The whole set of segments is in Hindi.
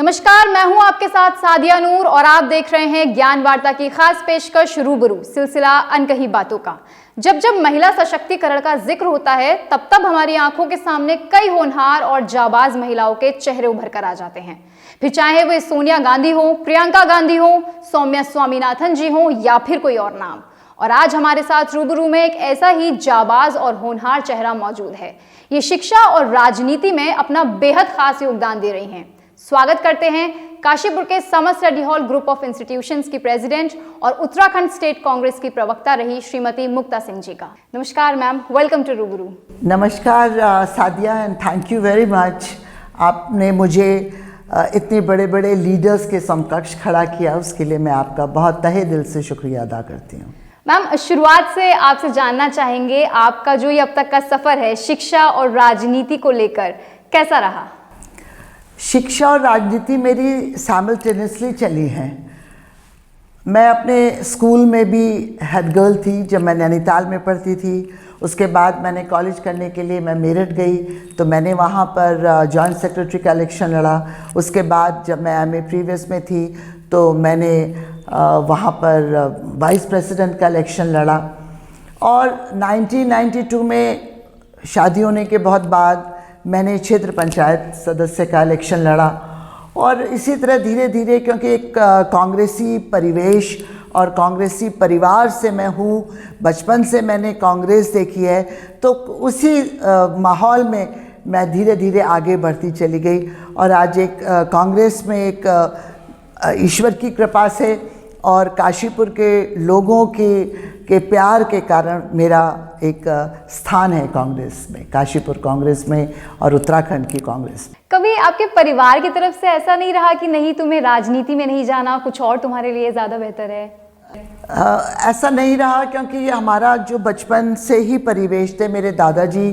नमस्कार, मैं हूं आपके साथ सादिया नूर और आप देख रहे हैं ज्ञान वार्ता की खास पेशकश रूबरू सिलसिला अनकही बातों का। जब जब महिला सशक्तिकरण का जिक्र होता है तब तब हमारी आंखों के सामने कई होनहार और जाबाज महिलाओं के चेहरे उभर कर आ जाते हैं। फिर चाहे वे सोनिया गांधी हो, प्रियंका गांधी हो, सौम्या स्वामीनाथन जी हो या फिर कोई और नाम। और आज हमारे साथ रूबरू में एक ऐसा ही जाबाज और होनहार चेहरा मौजूद है। ये शिक्षा और राजनीति में अपना बेहद खास योगदान दे रही हैं। स्वागत करते हैं काशीपुर के summer study hall group of institutions की प्रेसिडेंट और उत्तराखंड स्टेट कांग्रेस की प्रवक्ता रही श्रीमती मुक्ता सिंह जी का। नमस्कार मैम, वेलकम टू रूबरू। नमस्कार Sadia and thank you very much. आपने मुझे इतने बड़े बड़े लीडर्स के समकक्ष खड़ा किया, उसके लिए मैं आपका बहुत तहे दिल से शुक्रिया अदा करती हूँ। मैम, शुरुआत से आपसे जानना चाहेंगे आपका जो ये अब तक का सफर है शिक्षा और राजनीति को लेकर कैसा रहा? शिक्षा और राजनीति मेरी साइमल्टेनियसली चली है। मैं अपने स्कूल में भी हेड गर्ल थी जब मैं नैनीताल में पढ़ती थी। उसके बाद मैंने कॉलेज करने के लिए मैं मेरठ गई तो मैंने वहाँ पर जॉइंट सेक्रेटरी का इलेक्शन लड़ा। उसके बाद जब मैं एमए प्रीवियस में थी तो मैंने वहाँ पर वाइस प्रेसिडेंट का इलेक्शन लड़ा। और 1992 में शादी होने के बहुत बाद मैंने क्षेत्र पंचायत सदस्य का इलेक्शन लड़ा। और इसी तरह धीरे धीरे, क्योंकि एक कांग्रेसी परिवेश और कांग्रेसी परिवार से मैं हूँ, बचपन से मैंने कांग्रेस देखी है, तो उसी माहौल में मैं धीरे धीरे आगे बढ़ती चली गई। और आज एक कांग्रेस में एक ईश्वर की कृपा से और काशीपुर के लोगों के प्यार के कारण मेरा एक स्थान है कांग्रेस में, काशीपुर कांग्रेस में और उत्तराखंड की कांग्रेस में। कभी आपके परिवार की तरफ से ऐसा नहीं रहा कि नहीं, तुम्हें राजनीति में नहीं जाना, कुछ और तुम्हारे लिए ज़्यादा बेहतर है? ऐसा नहीं रहा, क्योंकि ये हमारा जो बचपन से ही परिवेश थे। मेरे दादाजी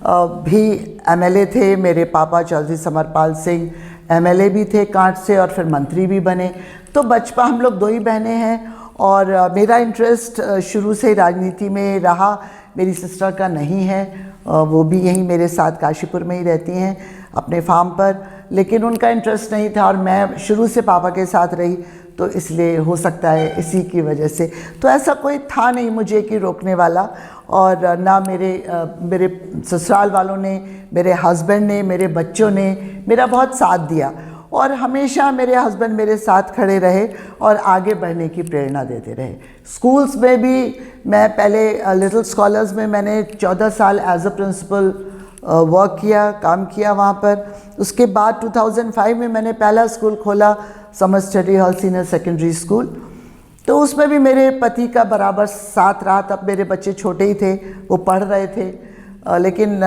भी एमएलए थे, मेरे पापा चौधरी समरपाल सिंह एमएलए भी थे कांट से और फिर मंत्री भी बने। तो बचपन, हम लोग दो ही बहनें हैं और मेरा इंटरेस्ट शुरू से राजनीति में रहा। मेरी सिस्टर का नहीं है, वो भी यहीं मेरे साथ काशीपुर में ही रहती हैं अपने फार्म पर, लेकिन उनका इंटरेस्ट नहीं था और मैं शुरू से पापा के साथ रही, तो इसलिए हो सकता है इसी की वजह से। तो ऐसा कोई था नहीं मुझे कि रोकने वाला। और ना मेरे ससुराल वालों ने, मेरे हस्बैंड ने, मेरे बच्चों ने मेरा बहुत साथ दिया और हमेशा मेरे हस्बैंड मेरे साथ खड़े रहे और आगे बढ़ने की प्रेरणा देते रहे। स्कूल्स में भी मैं पहले लिटिल स्कॉलर्स में मैंने 14 साल एज अ प्रिंसिपल वर्क किया, काम किया वहाँ पर। उसके बाद 2005 में मैंने पहला स्कूल खोला, summer study hall senior secondary school. तो उसमें भी मेरे पति का बराबर साथ रहा। तब मेरे बच्चे छोटे ही थे, वो पढ़ रहे थे, लेकिन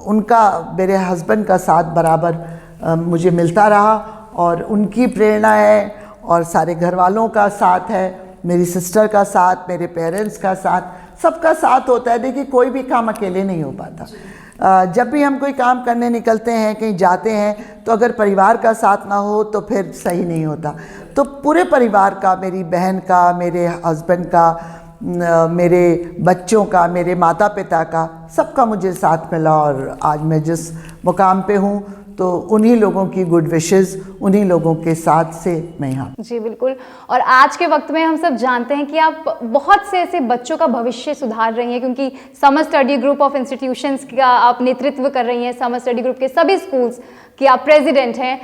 उनका, मेरे हस्बैंड का साथ बराबर मुझे मिलता रहा और उनकी प्रेरणा है और सारे घर वालों का साथ है, मेरी सिस्टर का साथ, मेरे पेरेंट्स का साथ, सबका साथ होता है। देखिए, कोई भी काम अकेले नहीं हो पाता। जब भी हम कोई काम करने निकलते हैं, कहीं जाते हैं, तो अगर परिवार का साथ ना हो तो फिर सही नहीं होता। तो पूरे परिवार का, मेरी बहन का, मेरे हस्बैंड का, मेरे बच्चों का, मेरे माता पिता का, सबका मुझे साथ मिला। और आज मैं जिस मुकाम पे हूँ तो उन्हीं लोगों की गुड विशेस, उन्हीं लोगों के साथ से मैं यहाँ। जी बिल्कुल। और आज के वक्त में हम सब जानते हैं कि आप बहुत से ऐसे बच्चों का भविष्य सुधार रही हैं, क्योंकि summer study group of institutions का आप नेतृत्व कर रही हैं, समर स्टडी ग्रुप के सभी स्कूल्स की आप प्रेसिडेंट हैं।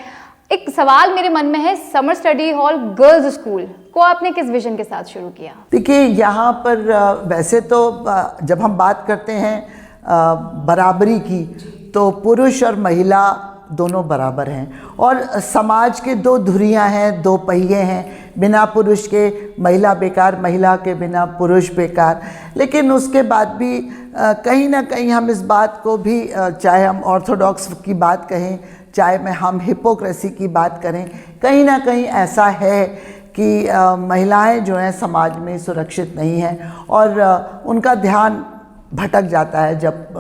एक सवाल मेरे मन में है, summer study hall girls school को आपने किस विजन के साथ शुरू किया? देखिए, यहाँ पर वैसे तो जब हम बात करते हैं बराबरी की, तो पुरुष और महिला दोनों बराबर हैं और समाज के दो धुरियां हैं, दो पहिए हैं। बिना पुरुष के महिला बेकार, महिला के बिना पुरुष बेकार। लेकिन उसके बाद भी कहीं ना कहीं हम इस बात को भी, चाहे हम ऑर्थोडॉक्स की बात कहें, चाहे हम हिपोक्रेसी की बात करें, कहीं ना कहीं ऐसा है कि महिलाएं जो हैं समाज में सुरक्षित नहीं हैं और उनका ध्यान भटक जाता है जब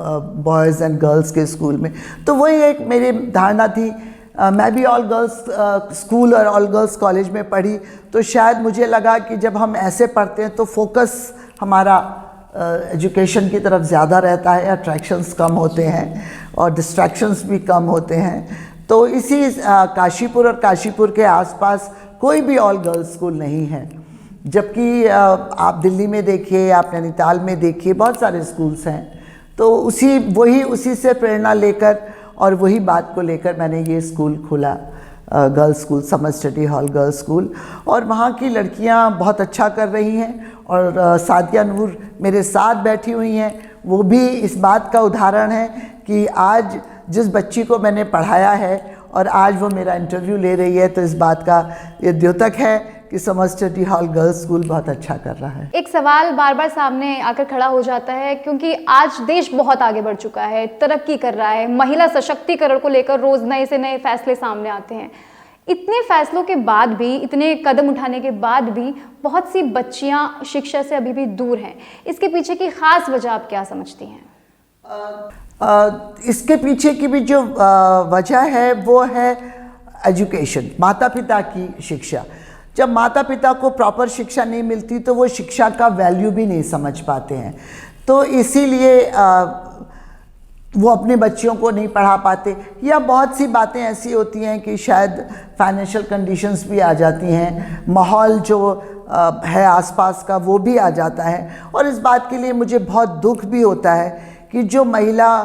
बॉयज़ एंड गर्ल्स के स्कूल में। तो वही एक मेरी धारणा थी। मैं भी ऑल गर्ल्स स्कूल और ऑल गर्ल्स कॉलेज में पढ़ी, तो शायद मुझे लगा कि जब हम ऐसे पढ़ते हैं तो फोकस हमारा एजुकेशन की तरफ ज़्यादा रहता है, अट्रैक्शंस कम होते हैं और डिस्ट्रैक्शंस भी कम होते हैं। तो इसी काशीपुर और काशीपुर के आसपास कोई भी ऑल गर्ल्स स्कूल नहीं है, जबकि आप दिल्ली में देखिए, आप नैनीताल में देखिए, बहुत सारे स्कूल्स हैं। तो उसी से प्रेरणा लेकर और वही बात को लेकर मैंने ये स्कूल खोला, girls school, summer study hall girls school. और वहाँ की लड़कियाँ बहुत अच्छा कर रही हैं और सादिया नूर मेरे साथ बैठी हुई हैं, वो भी इस बात का उदाहरण है कि आज जिस बच्ची को मैंने पढ़ाया है और आज वो मेरा इंटरव्यू ले रही है, तो इस बात का ये द्योतक है कि summer study hall girls school बहुत अच्छा कर रहा है। एक सवाल बार बार सामने आकर खड़ा हो जाता है, क्योंकि आज देश बहुत आगे बढ़ चुका है, तरक्की कर रहा है, महिला सशक्तिकरण को लेकर रोज नए से नए फैसले सामने आते हैं। इतने फैसलों के बाद भी, इतने कदम उठाने के बाद भी बहुत सी बच्चियां शिक्षा से अभी भी दूर हैं। इसके पीछे की खास वजह आप क्या समझती हैं? इसके पीछे की भी जो वजह है वो है एजुकेशन, माता पिता की शिक्षा। जब माता पिता को प्रॉपर शिक्षा नहीं मिलती तो वो शिक्षा का वैल्यू भी नहीं समझ पाते हैं, तो इसीलिए वो अपने बच्चियों को नहीं पढ़ा पाते। या बहुत सी बातें ऐसी होती हैं कि शायद फाइनेंशियल कंडीशंस भी आ जाती हैं, माहौल जो है आसपास का वो भी आ जाता है। और इस बात के लिए मुझे बहुत दुख भी होता है कि जो महिला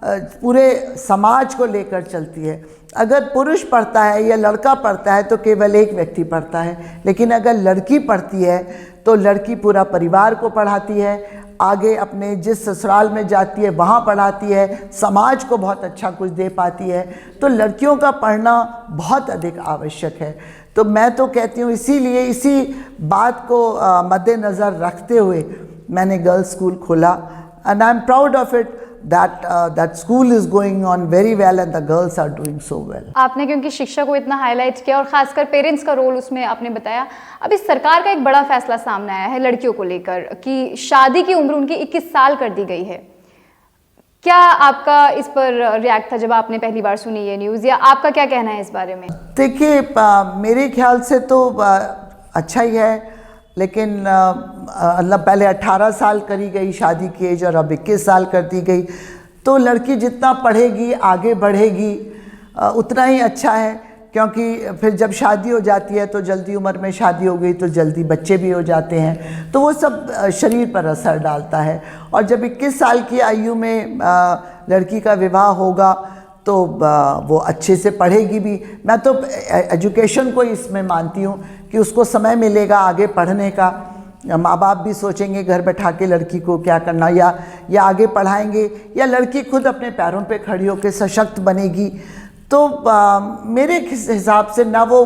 पूरे समाज को लेकर चलती है, अगर पुरुष पढ़ता है या लड़का पढ़ता है तो केवल एक व्यक्ति पढ़ता है, लेकिन अगर लड़की पढ़ती है तो लड़की पूरा परिवार को पढ़ाती है, आगे अपने जिस ससुराल में जाती है वहाँ पढ़ाती है, समाज को बहुत अच्छा कुछ दे पाती है। तो लड़कियों का पढ़ना बहुत अधिक आवश्यक है। तो मैं तो कहती हूँ इसीलिए इसी बात को मद्देनज़र रखते हुए मैंने गर्ल्स स्कूल खोला, and I am proud of it that school is going on very well and the girls are doing so well. आपने क्योंकि शिक्षा को इतना हाईलाइट किया और खासकर पेरेंट्स का रोल उसमें आपने बताया, अभी सरकार का एक बड़ा फैसला सामने आया है लड़कियों को लेकर कि शादी की उम्र उनकी 21 साल कर दी गई है। क्या आपका इस पर रिएक्ट था जब आपने पहली बार सुनी ये न्यूज़, या आपका क्या कहना है इस बारे में? देखिए, मेरे ख्याल से तो अच्छा ही है, लेकिन मतलब पहले 18 साल करी गई शादी की एज और अब 21 साल कर दी गई। तो लड़की जितना पढ़ेगी, आगे बढ़ेगी, उतना ही अच्छा है, क्योंकि फिर जब शादी हो जाती है तो जल्दी उम्र में शादी हो गई तो जल्दी बच्चे भी हो जाते हैं, तो वो सब शरीर पर असर डालता है। और जब 21 साल की आयु में लड़की का विवाह होगा तो वो अच्छे से पढ़ेगी भी। मैं तो एजुकेशन को इसमें मानती हूँ कि उसको समय मिलेगा आगे पढ़ने का। माँ बाप भी सोचेंगे घर बैठा के लड़की को क्या करना, या आगे पढ़ाएंगे, या लड़की खुद अपने पैरों पे खड़ी होकर सशक्त बनेगी। तो मेरे हिसाब से ना वो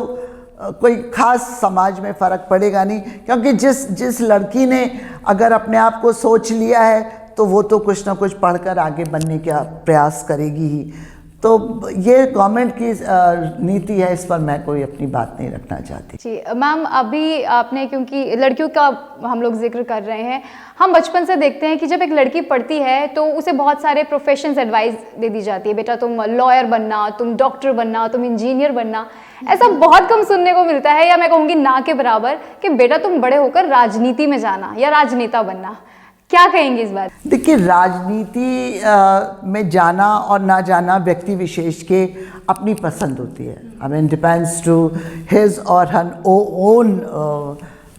कोई ख़ास समाज में फ़र्क पड़ेगा नहीं, क्योंकि जिस लड़की ने अगर अपने आप को सोच लिया है तो वो तो कुछ ना कुछ पढ़कर आगे बढ़ने का प्रयास करेगी ही। तो ये गवर्नमेंट की नीति है, इस पर मैं कोई अपनी बात नहीं रखना चाहती। जी मैम, अभी आपने क्योंकि लड़कियों का हम लोग जिक्र कर रहे हैं, हम बचपन से देखते हैं कि जब एक लड़की पढ़ती है तो उसे बहुत सारे प्रोफेशंस एडवाइस दे दी जाती है, बेटा तुम लॉयर बनना, तुम डॉक्टर बनना, तुम इंजीनियर बनना। ऐसा बहुत कम सुनने को मिलता है, या मैं कहूँगी ना के बराबर, कि बेटा तुम बड़े होकर राजनीति में जाना या राजनेता बनना। क्या कहेंगे इस बात? देखिए, राजनीति में जाना और ना जाना व्यक्ति विशेष के अपनी पसंद होती है। I mean depends to his और हर ओन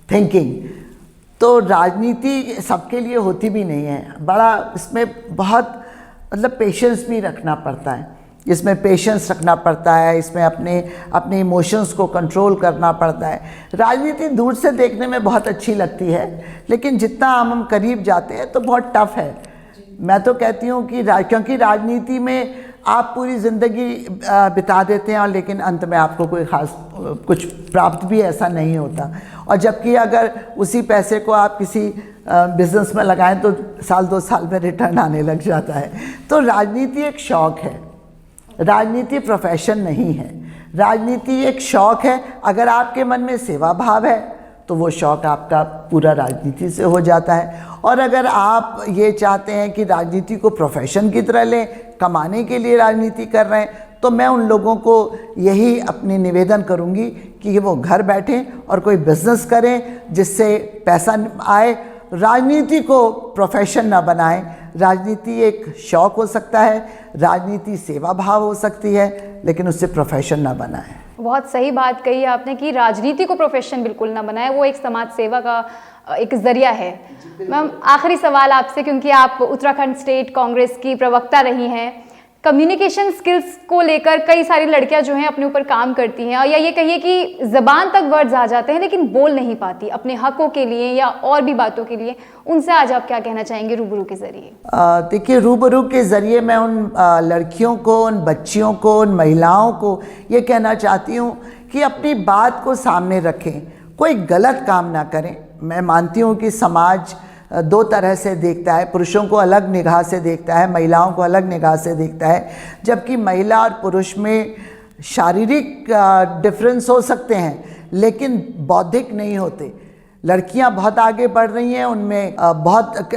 थिंकिंग। तो राजनीति सबके लिए होती भी नहीं है, बड़ा इसमें बहुत मतलब पेशेंस भी रखना पड़ता है, इसमें पेशेंस रखना पड़ता है, इसमें अपने इमोशंस को कंट्रोल करना पड़ता है। राजनीति दूर से देखने में बहुत अच्छी लगती है, लेकिन जितना हम करीब जाते हैं तो बहुत टफ है। मैं तो कहती हूँ कि क्योंकि राजनीति में आप पूरी ज़िंदगी बिता देते हैं और लेकिन अंत में आपको कोई ख़ास कुछ प्राप्त भी ऐसा नहीं होता। और जबकि अगर उसी पैसे को आप किसी बिज़नेस में लगाएं तो साल 2 साल में रिटर्न आने लग जाता है। तो राजनीति एक शौक़ है, राजनीति प्रोफेशन नहीं है। राजनीति एक शौक़ है। अगर आपके मन में सेवा भाव है तो वो शौक़ आपका पूरा राजनीति से हो जाता है। और अगर आप ये चाहते हैं कि राजनीति को प्रोफेशन की तरह लें, कमाने के लिए राजनीति कर रहे हैं, तो मैं उन लोगों को यही अपनी निवेदन करूंगी कि वो घर बैठें और कोई बिज़नेस करें जिससे पैसा आए। राजनीति को प्रोफेशन ना बनाएं, राजनीति एक शौक हो सकता है, राजनीति सेवा भाव हो सकती है, लेकिन उससे प्रोफेशन ना बनाए। बहुत सही बात कही आपने कि राजनीति को प्रोफेशन बिल्कुल ना बनाए, वो एक समाज सेवा का एक जरिया है। मैम, आखिरी सवाल आपसे, क्योंकि आप उत्तराखंड स्टेट कांग्रेस की प्रवक्ता रही हैं, कम्युनिकेशन स्किल्स को लेकर कई सारी लड़कियां जो हैं अपने ऊपर काम करती हैं, या ये कहिए कि ज़बान तक वर्ड्स आ जाते हैं लेकिन बोल नहीं पाती अपने हकों के लिए या और भी बातों के लिए, उनसे आज आप क्या कहना चाहेंगे रूबरू के ज़रिए? देखिए, रूबरू के ज़रिए मैं उन लड़कियों को, उन बच्चियों को, उन महिलाओं को ये कहना चाहती हूँ कि अपनी बात को सामने रखें, कोई गलत काम ना करें। मैं मानती हूँ कि समाज दो तरह से देखता है, पुरुषों को अलग निगाह से देखता है, महिलाओं को अलग निगाह से देखता है, जबकि महिला और पुरुष में शारीरिक डिफरेंस हो सकते हैं लेकिन बौद्धिक नहीं होते। लड़कियां बहुत आगे बढ़ रही हैं, उनमें बहुत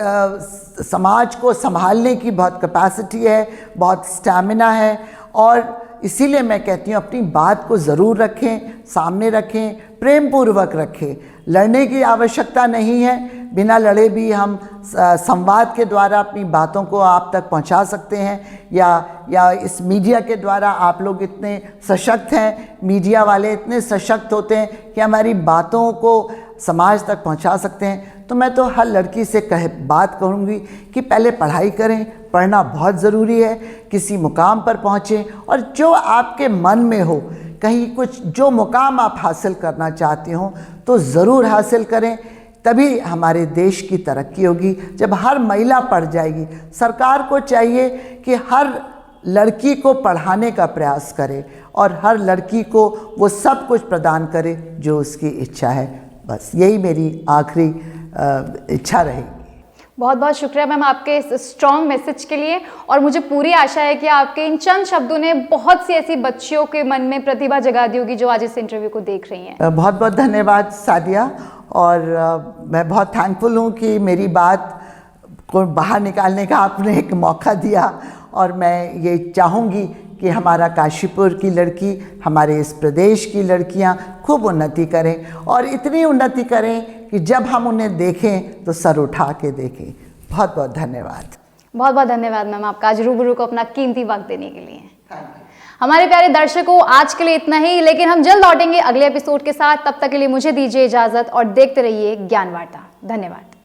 समाज को संभालने की बहुत कैपेसिटी है, बहुत स्टैमिना है, और इसीलिए मैं कहती हूँ अपनी बात को ज़रूर रखें, सामने रखें, प्रेम पूर्वक रखें। लड़ने की आवश्यकता नहीं है, बिना लड़े भी हम संवाद के द्वारा अपनी बातों को आप तक पहुंचा सकते हैं, या इस मीडिया के द्वारा आप लोग इतने सशक्त हैं, मीडिया वाले इतने सशक्त होते हैं कि हमारी बातों को समाज तक पहुंचा सकते हैं। तो मैं तो हर लड़की से बात करूंगी कि पहले पढ़ाई करें, पढ़ना बहुत ज़रूरी है, किसी मुकाम पर पहुँचें, और जो आपके मन में हो, कहीं कुछ जो मुकाम आप हासिल करना चाहते हो तो ज़रूर हासिल करें, तभी हमारे देश की तरक्की होगी। जब हर महिला पढ़ जाएगी, सरकार को चाहिए कि हर लड़की को पढ़ाने का प्रयास करे और हर लड़की को वो सब कुछ प्रदान करे जो उसकी इच्छा है। बस यही मेरी आखिरी इच्छा रहेगी। बहुत बहुत शुक्रिया मैम आपके इस स्ट्रॉन्ग मैसेज के लिए, और मुझे पूरी आशा है कि आपके इन चंद शब्दों ने बहुत सी ऐसी बच्चियों के मन में प्रतिभा जगा दी होगी जो आज इस इंटरव्यू को देख रही हैं। बहुत बहुत धन्यवाद सादिया, और मैं बहुत थैंकफुल हूँ कि मेरी बात को बाहर निकालने का आपने एक मौका दिया, और मैं ये चाहूँगी कि हमारा काशीपुर की लड़की, हमारे इस प्रदेश की लड़कियाँ खूब उन्नति करें, और इतनी उन्नति करें कि जब हम उन्हें देखें तो सर उठा के देखें। बहुत बहुत धन्यवाद। बहुत बहुत धन्यवाद मैम आपका आज रूबरू को अपना कीमती वक्त देने के लिए। हमारे प्यारे दर्शकों, आज के लिए इतना ही, लेकिन हम जल्द लौटेंगे अगले एपिसोड के साथ। तब तक के लिए मुझे दीजिए इजाज़त और देखते रहिए ज्ञान वार्ता। धन्यवाद।